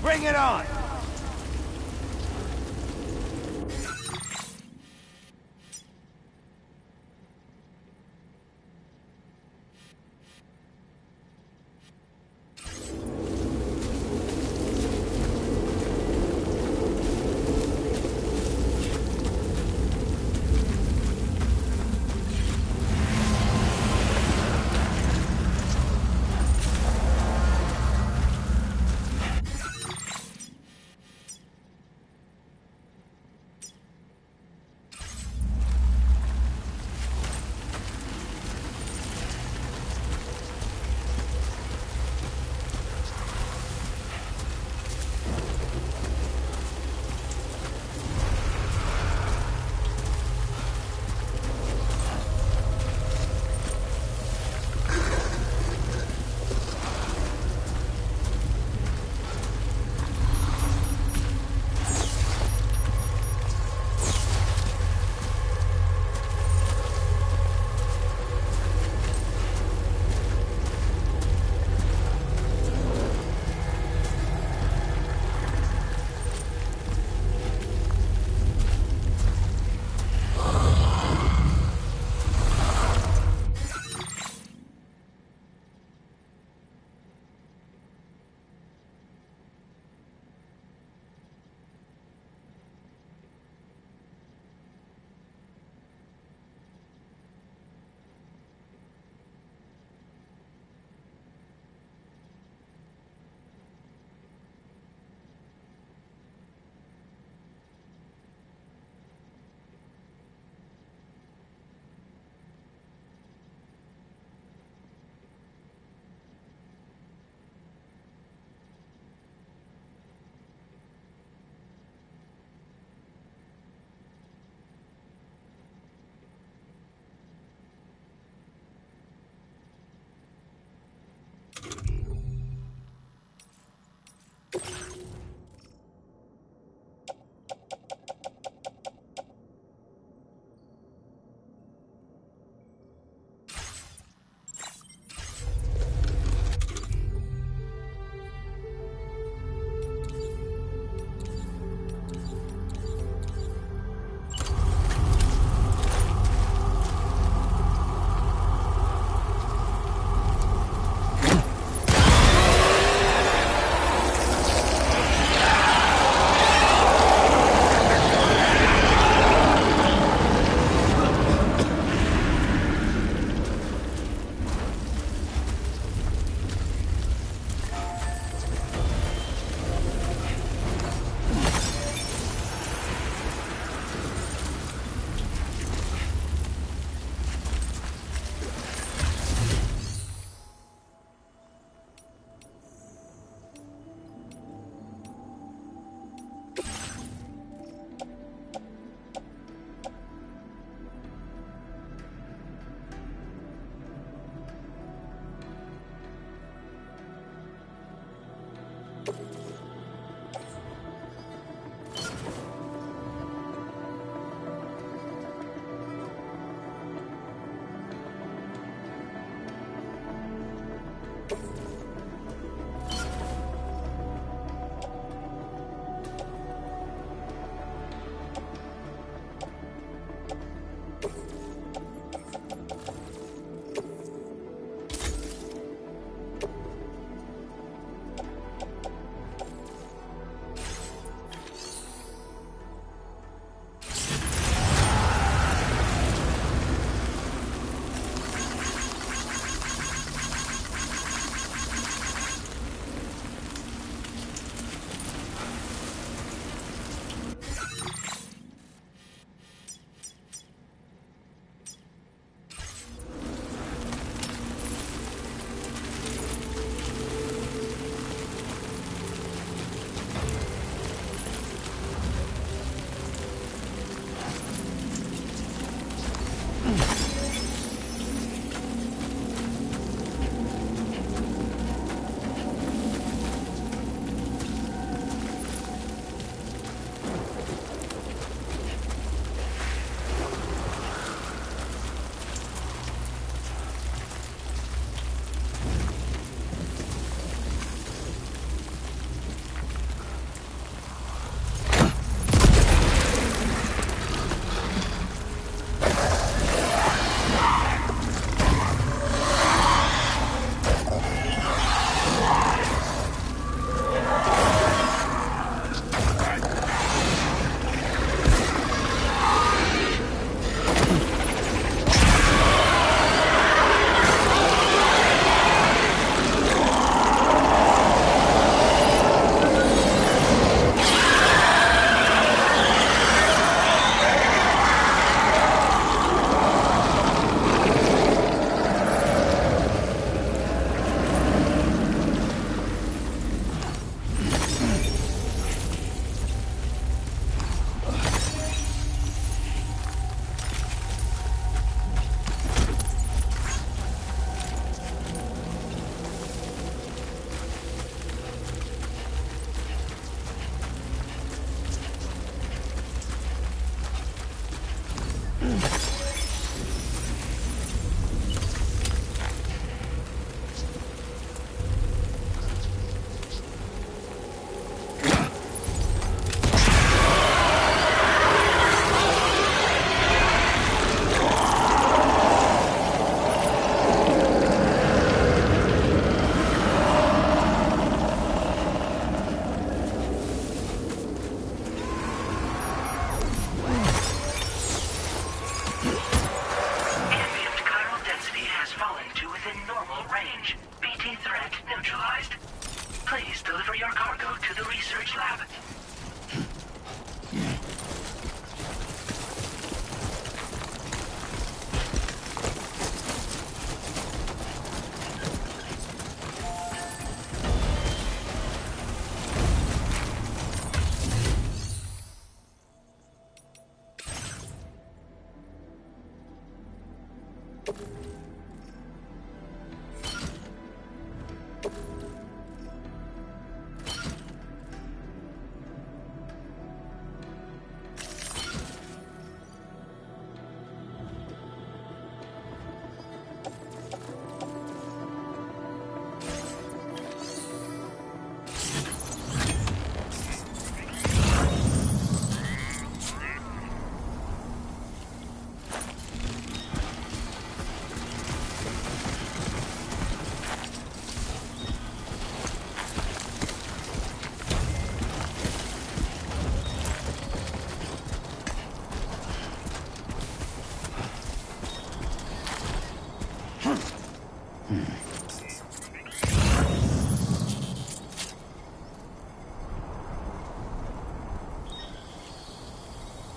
Bring it on!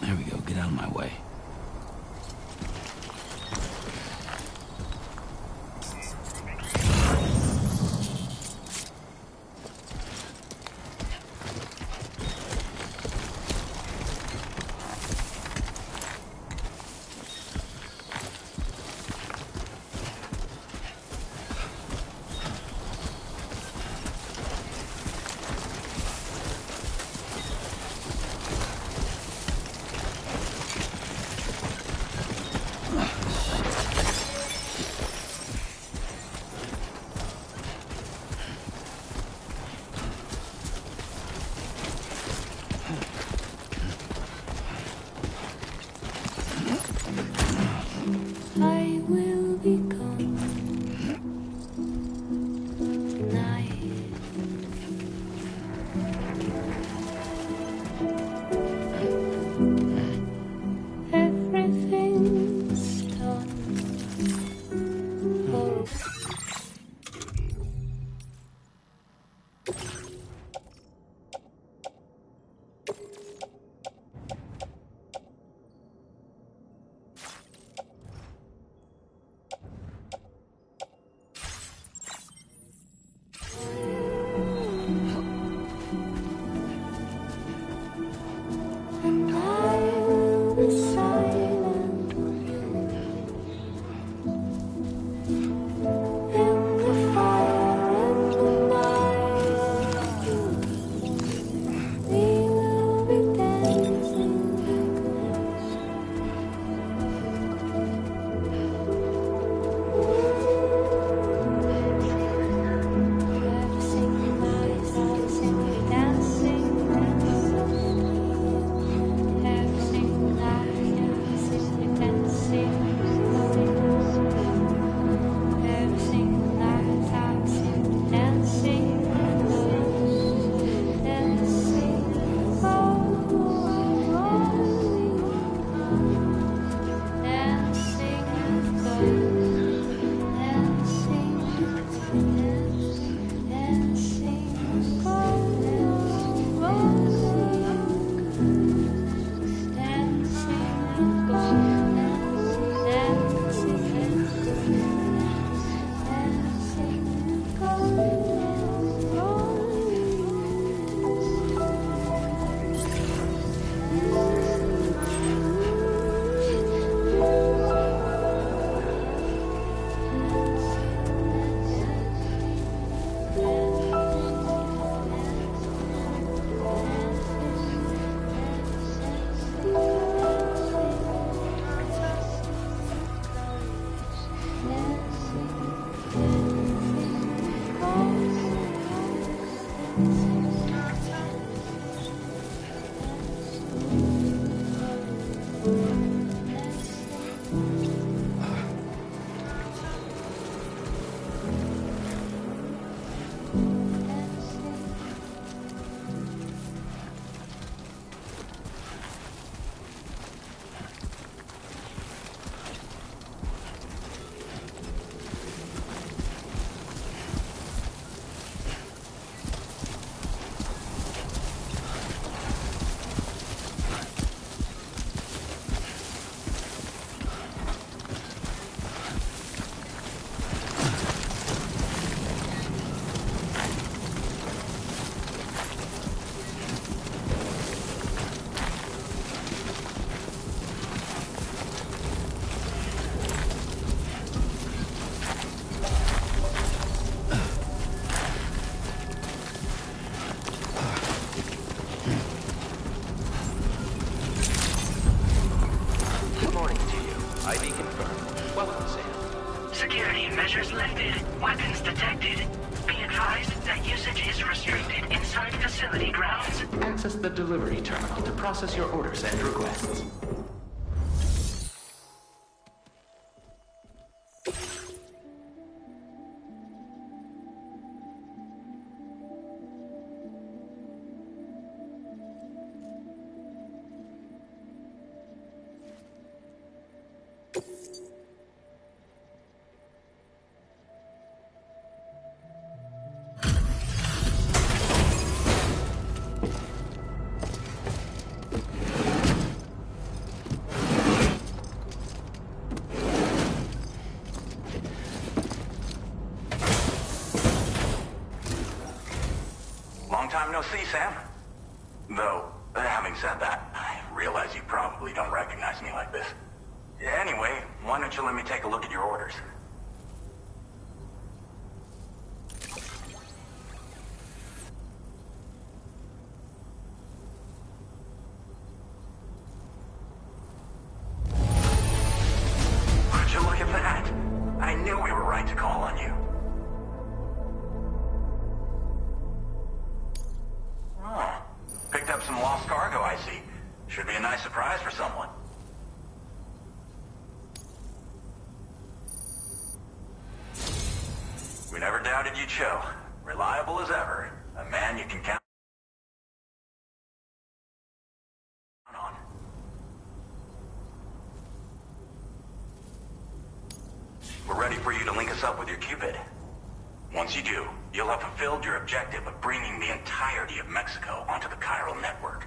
There we go, get out of my way. ID confirmed. Welcome, Sam. Security measures lifted. Weapons detected. Be advised that usage is restricted inside facility grounds. Access the delivery terminal to process your orders and requests. Long time no see, Sam. Though, having said that, I realize you probably don't recognize me like this. Anyway, why don't you let me take a look at your orders? Would you look at that? I knew we were right to call on you. Oh, picked up some lost cargo, I see. Should be a nice surprise for someone. We never doubted you'd show. Reliable as ever. A man you can count on. We're ready for you to link us up with your Cupid. Once you do, you'll have fulfilled your objective of bringing the entirety of Mexico onto the chiral network.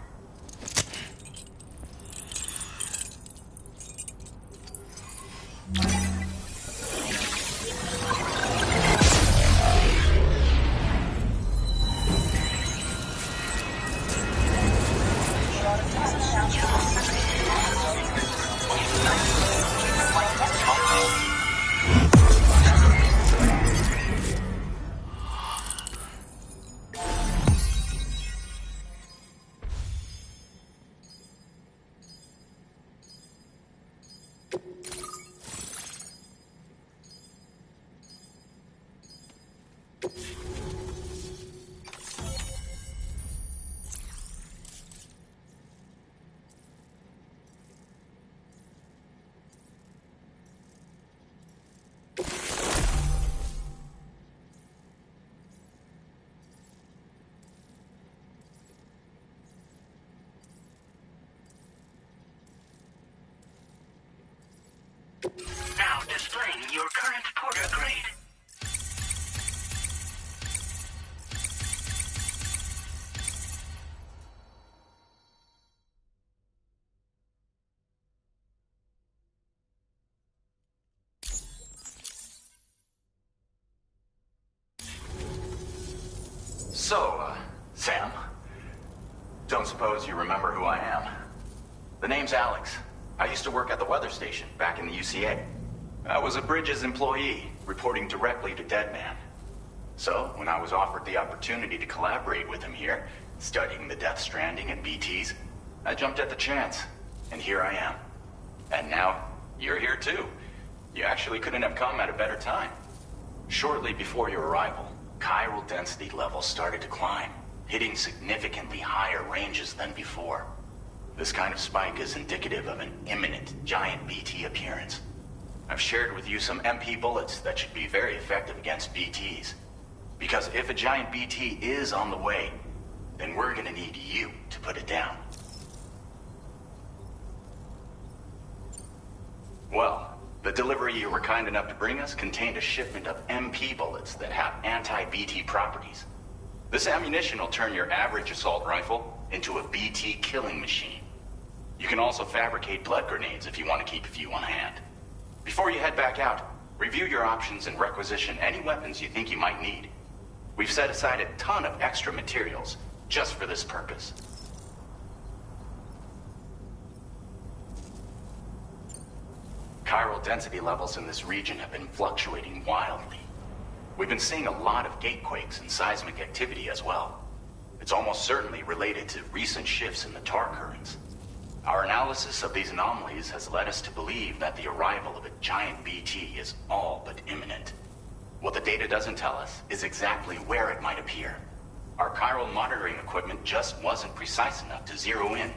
Now displaying your current porter grade. So, Sam, don't suppose you remember who I am? The name's Alex. I used to work at the weather station back in the UCA. I was a Bridges employee, reporting directly to Deadman. So, when I was offered the opportunity to collaborate with him here, studying the Death Stranding and BTs, I jumped at the chance, and here I am. And now, you're here too. You actually couldn't have come at a better time. Shortly before your arrival, chiral density levels started to climb, hitting significantly higher ranges than before. This kind of spike is indicative of an imminent giant BT appearance. I've shared with you some MP bullets that should be very effective against BTs. Because if a giant BT is on the way, then we're gonna need you to put it down. Well, the delivery you were kind enough to bring us contained a shipment of MP bullets that have anti-BT properties. This ammunition will turn your average assault rifle into a BT killing machine. You can also fabricate blood grenades if you want to keep a few on hand. Before you head back out, review your options and requisition any weapons you think you might need. We've set aside a ton of extra materials just for this purpose. Chiral density levels in this region have been fluctuating wildly. We've been seeing a lot of gatequakes and seismic activity as well. It's almost certainly related to recent shifts in the tar currents. Our analysis of these anomalies has led us to believe that the arrival of a giant BT is all but imminent. What the data doesn't tell us is exactly where it might appear. Our chiral monitoring equipment just wasn't precise enough to zero in.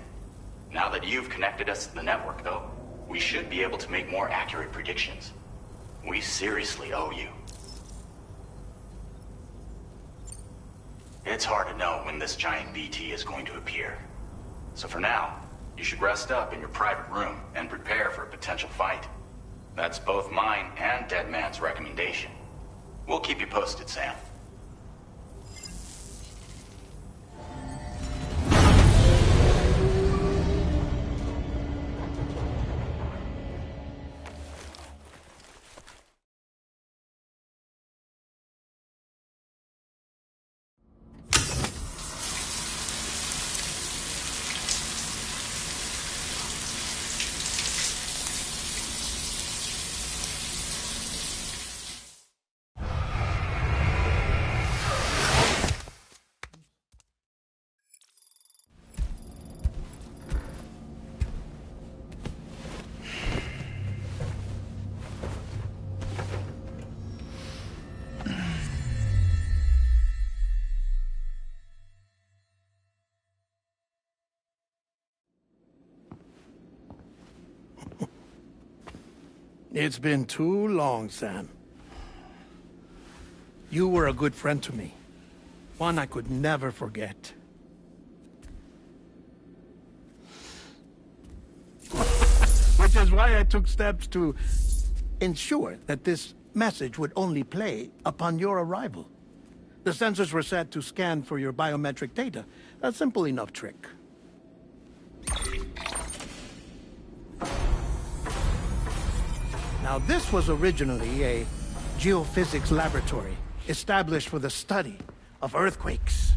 Now that you've connected us to the network, though, we should be able to make more accurate predictions. We seriously owe you. It's hard to know when this giant BT is going to appear. So for now, you should rest up in your private room and prepare for a potential fight. That's both mine and Deadman's recommendation. We'll keep you posted, Sam. It's been too long, Sam. You were a good friend to me. One I could never forget. Which is why I took steps to ensure that this message would only play upon your arrival. The sensors were set to scan for your biometric data. A simple enough trick. Now, this was originally a geophysics laboratory established for the study of earthquakes.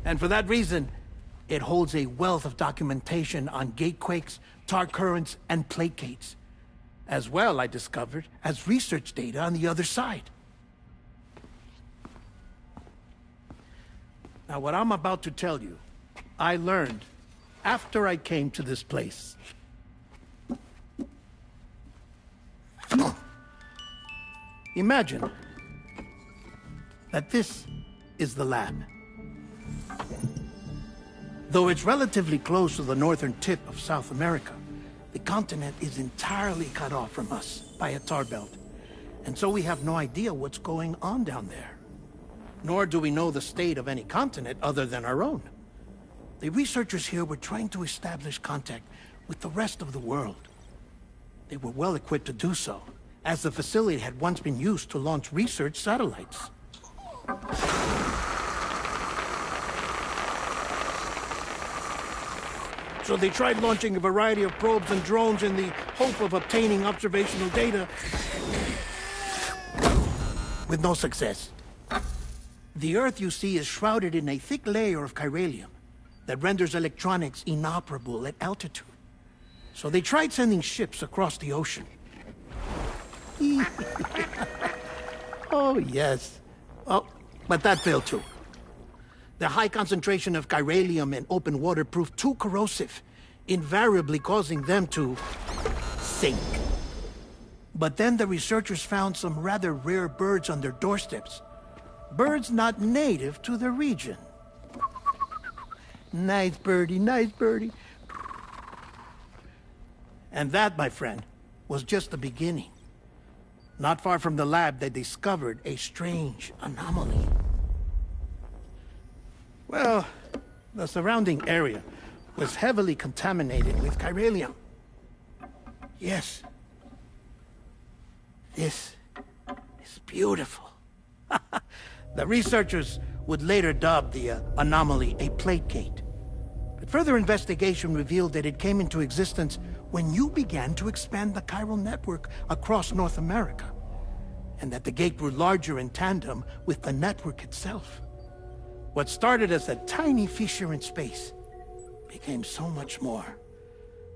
And for that reason, it holds a wealth of documentation on gatequakes, tar currents, and plate gates. As well, I discovered, as research data on the other side. Now, what I'm about to tell you, I learned after I came to this place. Imagine that this is the lab. Though it's relatively close to the northern tip of South America, the continent is entirely cut off from us by a tar belt. And so we have no idea what's going on down there. Nor do we know the state of any continent other than our own. The researchers here were trying to establish contact with the rest of the world. They were well equipped to do so, as the facility had once been used to launch research satellites. So they tried launching a variety of probes and drones in the hope of obtaining observational data, with no success. The Earth, you see, is shrouded in a thick layer of chiralium that renders electronics inoperable at altitude. So they tried sending ships across the ocean. Oh, yes. Oh, but that failed too. The high concentration of chiralium in open water proved too corrosive, invariably causing them to sink. But then the researchers found some rather rare birds on their doorsteps. Birds not native to the region. Nice birdie, nice birdie. And that, my friend, was just the beginning. Not far from the lab, they discovered a strange anomaly. Well, the surrounding area was heavily contaminated with chiralium. Yes. This is beautiful. The researchers would later dub the anomaly a plate gate. But further investigation revealed that it came into existence when you began to expand the chiral network across North America, and that the gate grew larger in tandem with the network itself. What started as a tiny fissure in space became so much more.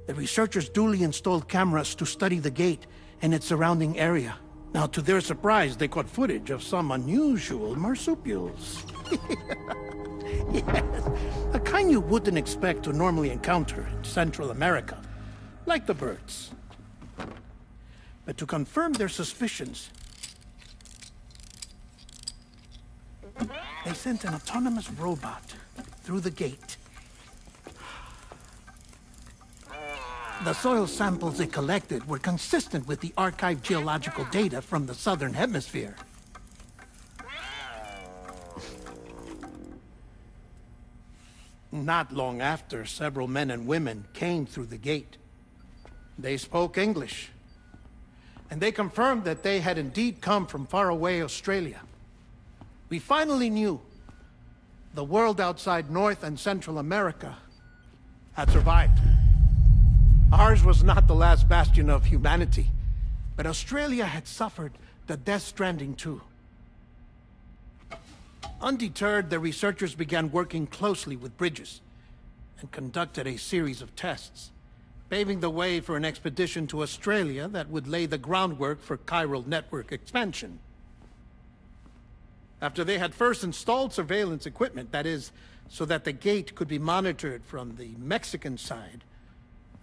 The researchers duly installed cameras to study the gate and its surrounding area, Now, to their surprise, they caught footage of some unusual marsupials. Yes, a kind you wouldn't expect to normally encounter in Central America, like the birds. But to confirm their suspicions, they sent an autonomous robot through the gate. The soil samples it collected were consistent with the archived geological data from the southern hemisphere. Not long after, several men and women came through the gate. They spoke English, and they confirmed that they had indeed come from faraway Australia. We finally knew the world outside North and Central America had survived. Ours was not the last bastion of humanity, but Australia had suffered the Death Stranding too. Undeterred, the researchers began working closely with Bridges and conducted a series of tests, paving the way for an expedition to Australia that would lay the groundwork for chiral network expansion. After they had first installed surveillance equipment, that is, so that the gate could be monitored from the Mexican side,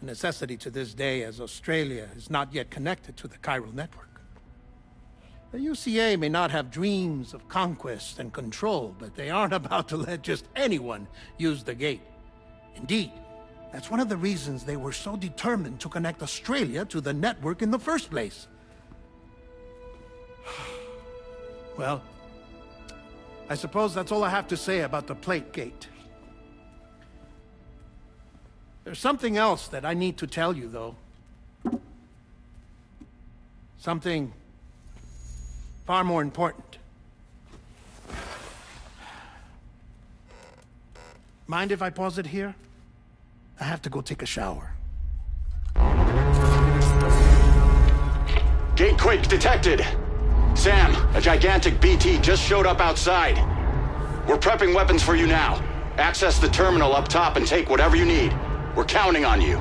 a necessity to this day as Australia is not yet connected to the chiral network. The UCA may not have dreams of conquest and control, but they aren't about to let just anyone use the gate. Indeed, that's one of the reasons they were so determined to connect Australia to the network in the first place. Well, I suppose that's all I have to say about the plate gate. There's something else that I need to tell you, though. Something far more important. Mind if I pause it here? I have to go take a shower. Gate quake detected. Sam, a gigantic BT just showed up outside. We're prepping weapons for you now. Access the terminal up top and take whatever you need. We're counting on you.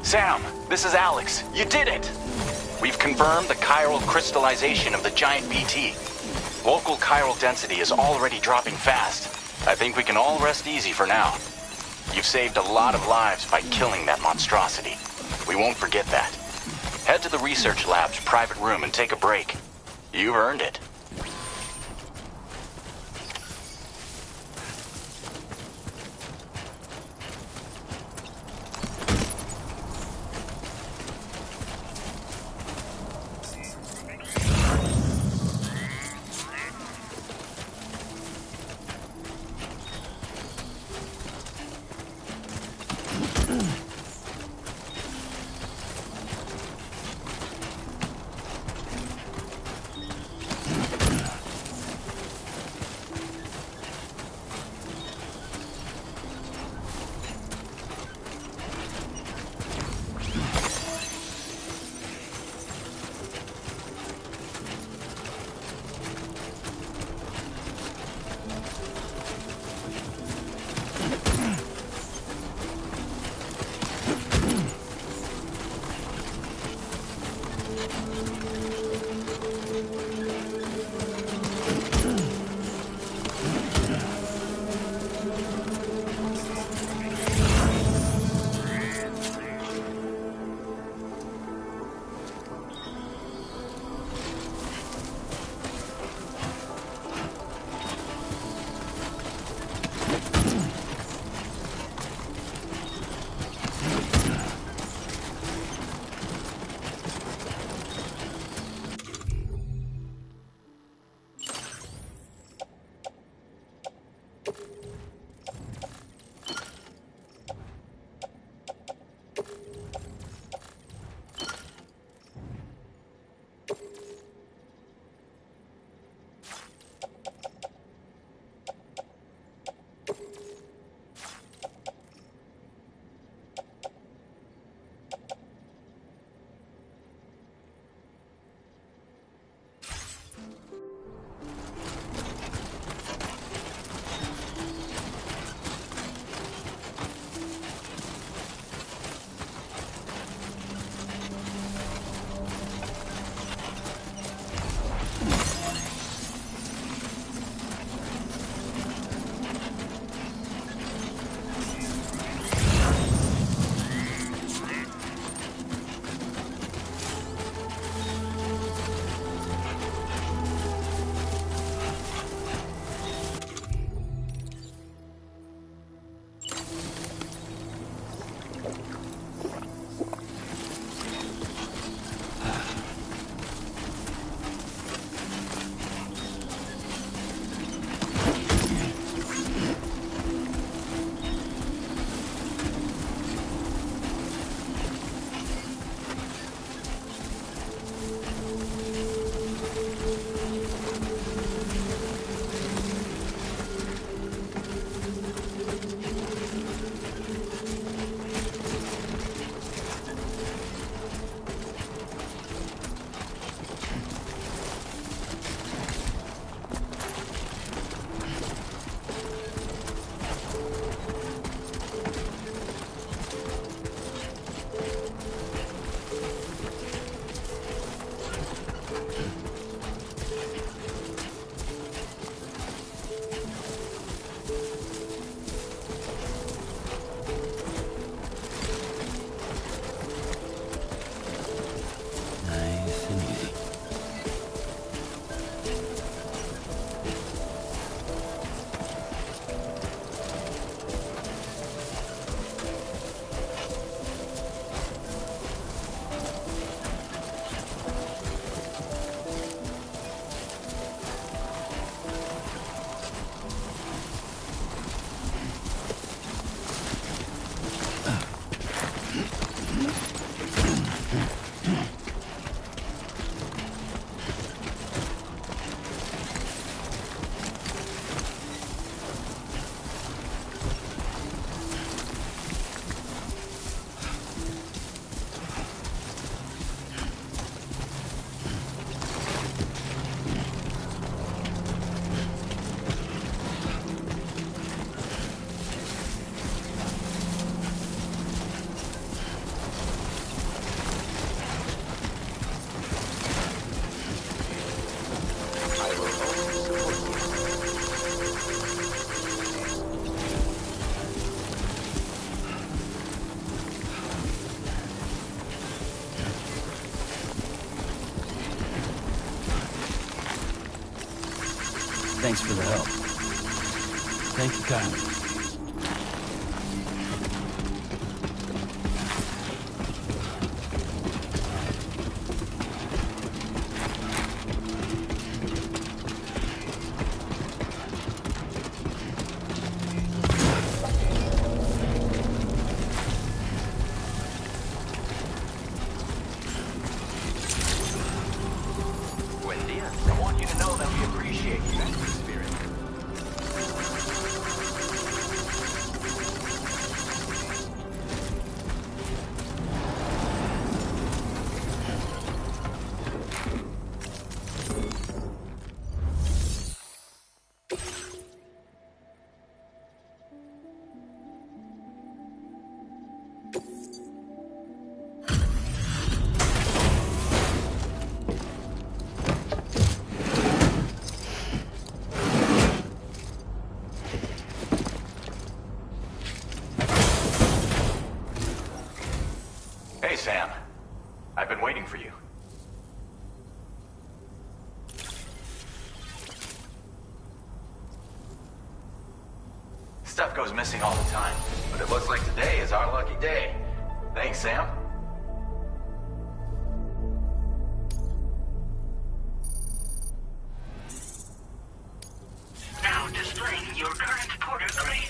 Sam, this is Alex. You did it! We've confirmed the chiral crystallization of the giant BT. Local chiral density is already dropping fast. I think we can all rest easy for now. You've saved a lot of lives by killing that monstrosity. We won't forget that. Head to the research lab's private room and take a break. You've earned it. Thanks for the help. Thank you kindly. I want you to know that we appreciate you and your spirit. Hey, Sam. I've been waiting for you. Stuff goes missing all the time, but it looks like today is our lucky day. Thanks, Sam. Now displaying your current porter grade.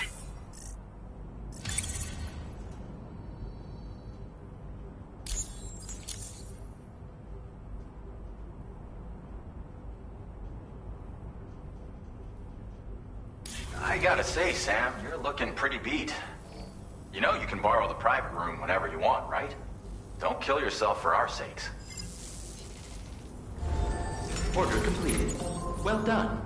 I gotta say, Sam, you're looking pretty beat. You know you can borrow the private room whenever you want, right? Don't kill yourself for our sakes. Order completed. Well done.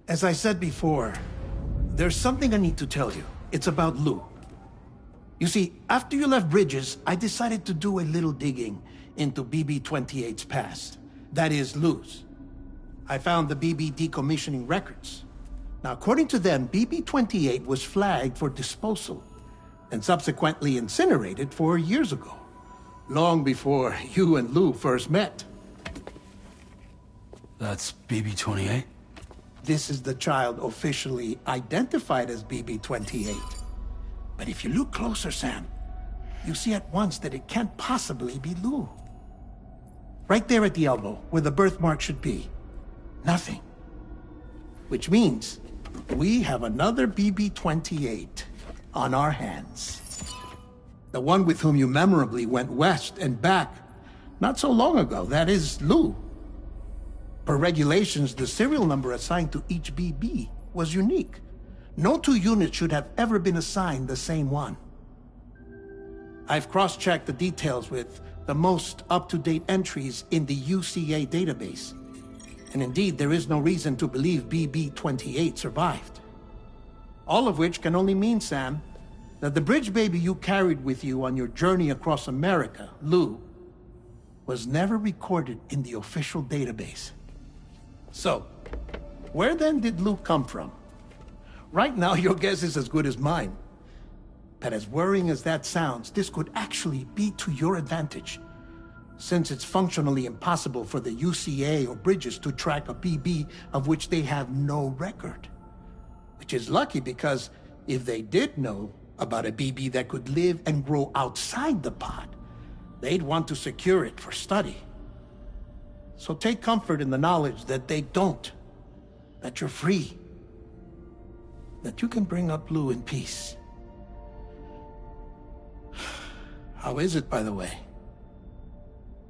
As I said before, there's something I need to tell you. It's about Lou. You see, after you left Bridges, I decided to do a little digging into BB-28's past. That is, Lou's. I found the BB decommissioning records. Now, according to them, BB-28 was flagged for disposal and subsequently incinerated 4 years ago, long before you and Lou first met. That's BB-28? This is the child officially identified as BB-28. But if you look closer, Sam, you see at once that it can't possibly be Lou. Right there at the elbow, where the birthmark should be. Nothing. Which means we have another BB-28 on our hands. The one with whom you memorably went west and back not so long ago, that is Lou. Per regulations, the serial number assigned to each BB was unique. No two units should have ever been assigned the same one. I've cross-checked the details with the most up-to-date entries in the UCA database. And indeed, there is no reason to believe BB-28 survived. All of which can only mean, Sam, that the bridge baby you carried with you on your journey across America, Lou, was never recorded in the official database. So, where then did Lou come from? Right now, your guess is as good as mine. But as worrying as that sounds, this could actually be to your advantage, since it's functionally impossible for the UCA or Bridges to track a BB of which they have no record. Which is lucky because if they did know about a BB that could live and grow outside the pod, they'd want to secure it for study. So take comfort in the knowledge that they don't, that you're free, that you can bring up Lou in peace. How is it, by the way?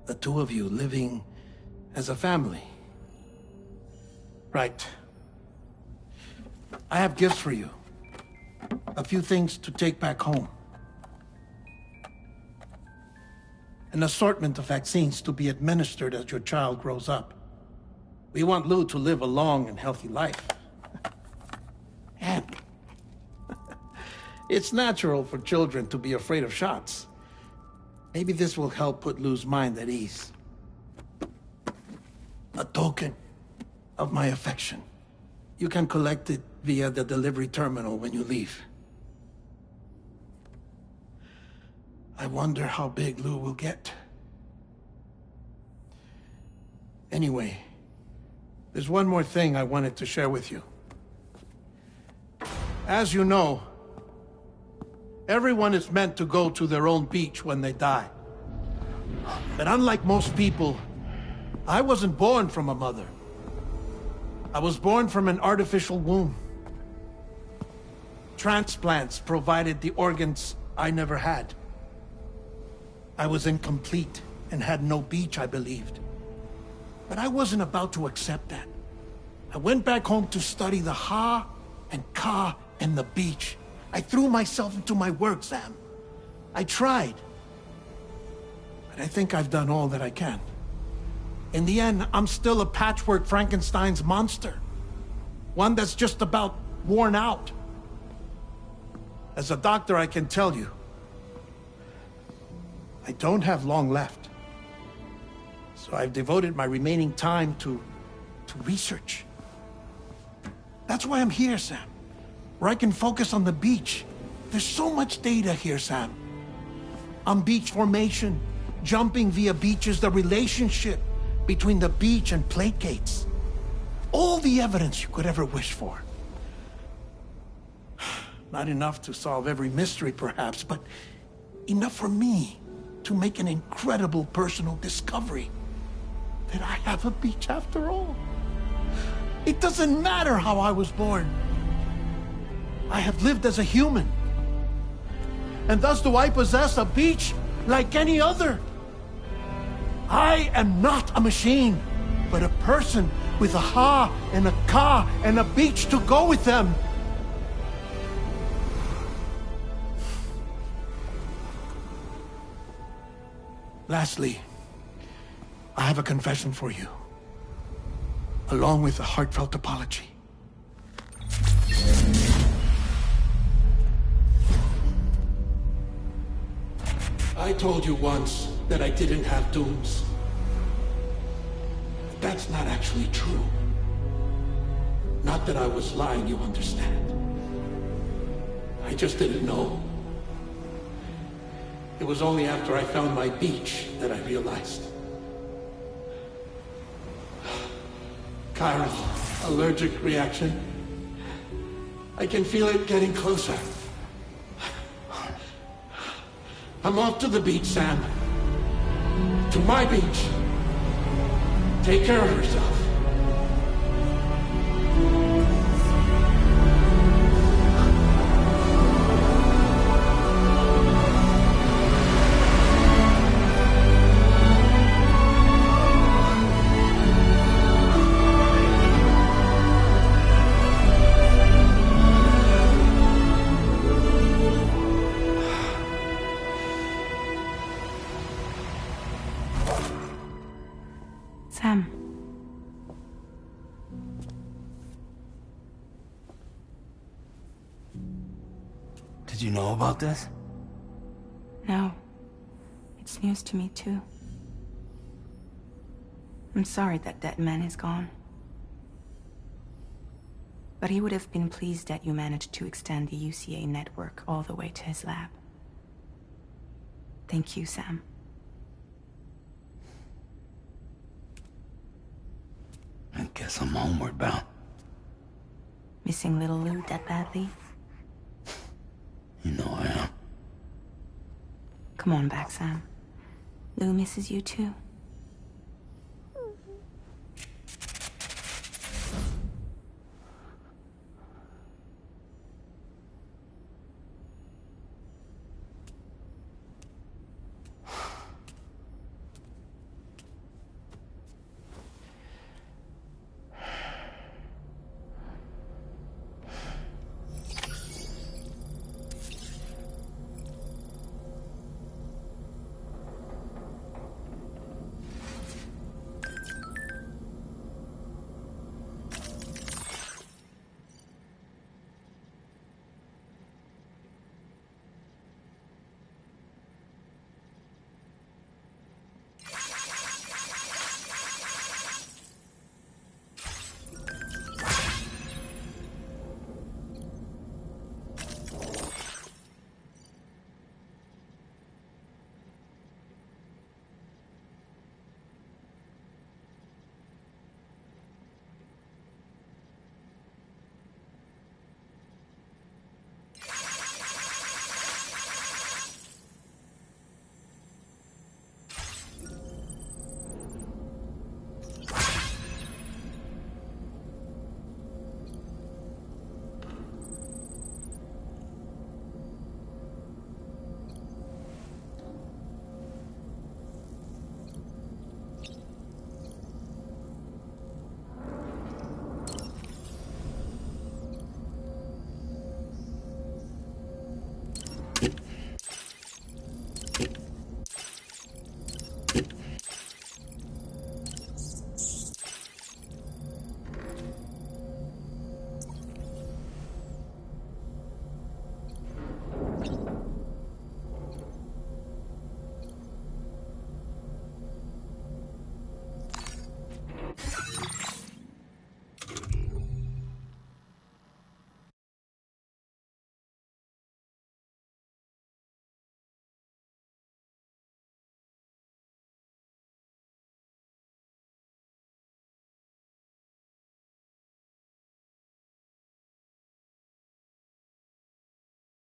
The two of you living as a family. Right. I have gifts for you. A few things to take back home. An assortment of vaccines to be administered as your child grows up. We want Lou to live a long and healthy life. And it's natural for children to be afraid of shots. Maybe this will help put Lou's mind at ease. A token of my affection. You can collect it via the delivery terminal when you leave. I wonder how big Lou will get. Anyway, there's one more thing I wanted to share with you. As you know, everyone is meant to go to their own beach when they die. But unlike most people, I wasn't born from a mother. I was born from an artificial womb. Transplants provided the organs I never had. I was incomplete and had no beach, I believed. But I wasn't about to accept that. I went back home to study the Ha and Ka and the beach. I threw myself into my work, Sam. I tried. But I think I've done all that I can. In the end, I'm still a patchwork Frankenstein's monster. One that's just about worn out. As a doctor, I can tell you, I don't have long left. So I've devoted my remaining time to research. That's why I'm here, Sam. Where I can focus on the beach. There's so much data here, Sam. On beach formation, jumping via beaches, the relationship between the beach and plate gates. All the evidence you could ever wish for. Not enough to solve every mystery, perhaps, but enough for me to make an incredible personal discovery. That I have a beach after all. It doesn't matter how I was born. I have lived as a human. And thus do I possess a beach like any other. I am not a machine, but a person with a Ha and a Ka and a beach to go with them. Lastly, I have a confession for you, along with a heartfelt apology. I told you once that I didn't have dooms. But that's not actually true. Not that I was lying, you understand. I just didn't know. It was only after I found my beach that I realized. Chiral allergic reaction. I can feel it getting closer. I'm off to the beach, Sam. To my beach. Take care of yourself. Sam. Did you know about this? No. It's news to me, too. I'm sorry that that man is gone. But he would have been pleased that you managed to extend the UCA network all the way to his lab. Thank you, Sam. I guess I'm homeward bound. Missing little Lou that badly? You know I am. Come on back, Sam. Lou misses you too.